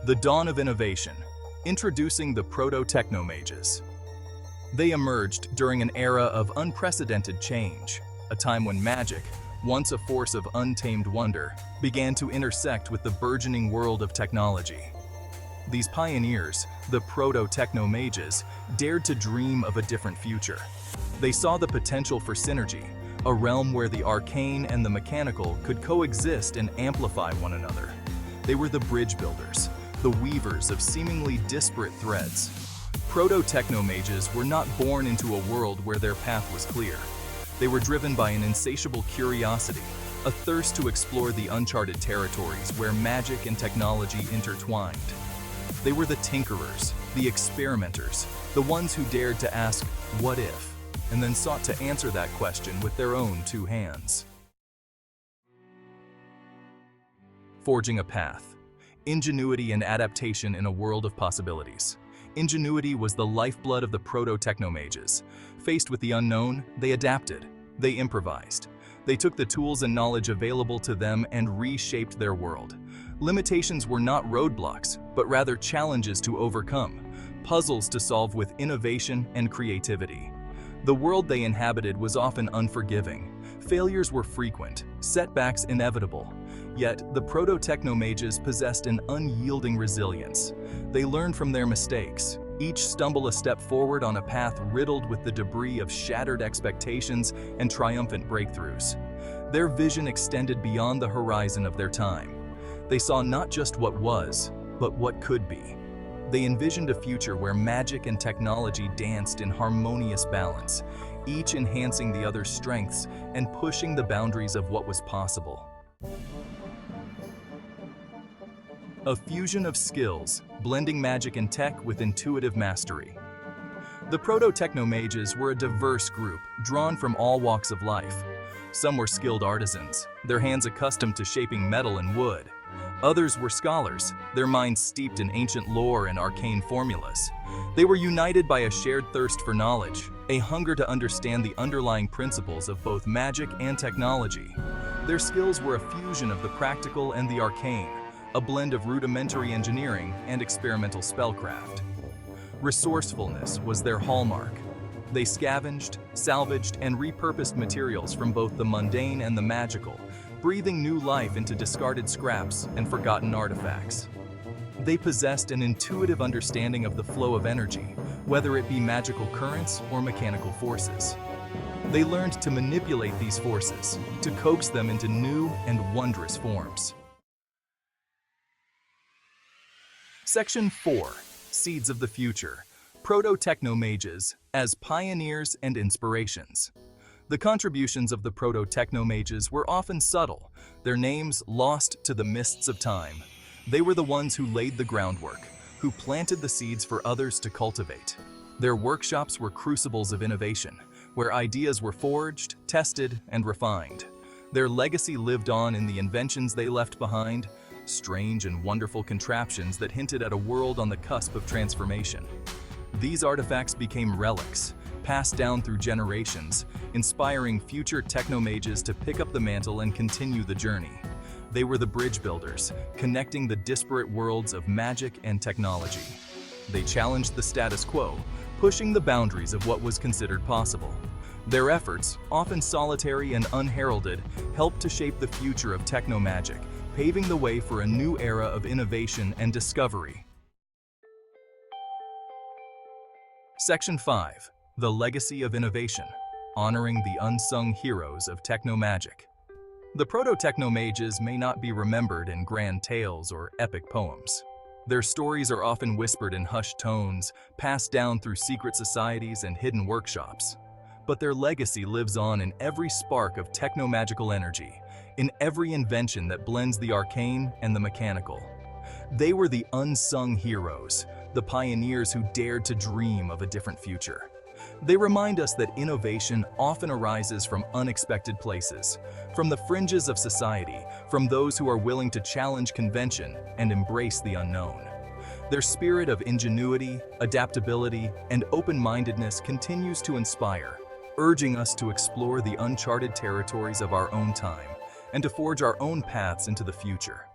The dawn of innovation. Introducing the Proto Technomages. They emerged during an era of unprecedented change, a time when magic, once a force of untamed wonder, began to intersect with the burgeoning world of technology. These pioneers, the Proto Technomages, dared to dream of a different future. They saw the potential for synergy, a realm where the arcane and the mechanical could coexist and amplify one another. They were the bridge builders, the weavers of seemingly disparate threads. Proto Technomages were not born into a world where their path was clear. They were driven by an insatiable curiosity, a thirst to explore the uncharted territories where magic and technology intertwined. They were the tinkerers, the experimenters, the ones who dared to ask, "What if?" and then sought to answer that question with their own two hands. Forging a path. Ingenuity and adaptation in a world of possibilities. Ingenuity was the lifeblood of the Proto Technomages. Faced with the unknown, they adapted. They improvised. They took the tools and knowledge available to them and reshaped their world. Limitations were not roadblocks, but rather challenges to overcome, puzzles to solve with innovation and creativity. The world they inhabited was often unforgiving. Failures were frequent, setbacks inevitable. Yet, the Proto Technomages possessed an unyielding resilience. They learned from their mistakes, each stumble a step forward on a path riddled with the debris of shattered expectations and triumphant breakthroughs. Their vision extended beyond the horizon of their time. They saw not just what was, but what could be. They envisioned a future where magic and technology danced in harmonious balance, each enhancing the other's strengths and pushing the boundaries of what was possible. A fusion of skills, blending magic and tech with intuitive mastery. The Proto Technomages were a diverse group, drawn from all walks of life. Some were skilled artisans, their hands accustomed to shaping metal and wood. Others were scholars, their minds steeped in ancient lore and arcane formulas. They were united by a shared thirst for knowledge, a hunger to understand the underlying principles of both magic and technology. Their skills were a fusion of the practical and the arcane, a blend of rudimentary engineering and experimental spellcraft. Resourcefulness was their hallmark. They scavenged, salvaged, and repurposed materials from both the mundane and the magical, breathing new life into discarded scraps and forgotten artifacts. They possessed an intuitive understanding of the flow of energy, whether it be magical currents or mechanical forces. They learned to manipulate these forces, to coax them into new and wondrous forms. Section 4. Seeds of the Future. Proto Technomages as pioneers and inspirations. The contributions of the Proto Technomages were often subtle, their names lost to the mists of time. They were the ones who laid the groundwork, who planted the seeds for others to cultivate. Their workshops were crucibles of innovation, where ideas were forged, tested, and refined. Their legacy lived on in the inventions they left behind, strange and wonderful contraptions that hinted at a world on the cusp of transformation. These artifacts became relics, passed down through generations, inspiring future technomages to pick up the mantle and continue the journey. They were the bridge builders, connecting the disparate worlds of magic and technology. They challenged the status quo, pushing the boundaries of what was considered possible. Their efforts, often solitary and unheralded, helped to shape the future of technomagic, paving the way for a new era of innovation and discovery. Section 5. The Legacy of Innovation. Honoring the unsung heroes of technomagic. The Proto Technomages may not be remembered in grand tales or epic poems. Their stories are often whispered in hushed tones, passed down through secret societies and hidden workshops. But their legacy lives on in every spark of technomagical energy, in every invention that blends the arcane and the mechanical. They were the unsung heroes, the pioneers who dared to dream of a different future. They remind us that innovation often arises from unexpected places, from the fringes of society, from those who are willing to challenge convention and embrace the unknown. Their spirit of ingenuity, adaptability, and open-mindedness continues to inspire, urging us to explore the uncharted territories of our own time and to forge our own paths into the future.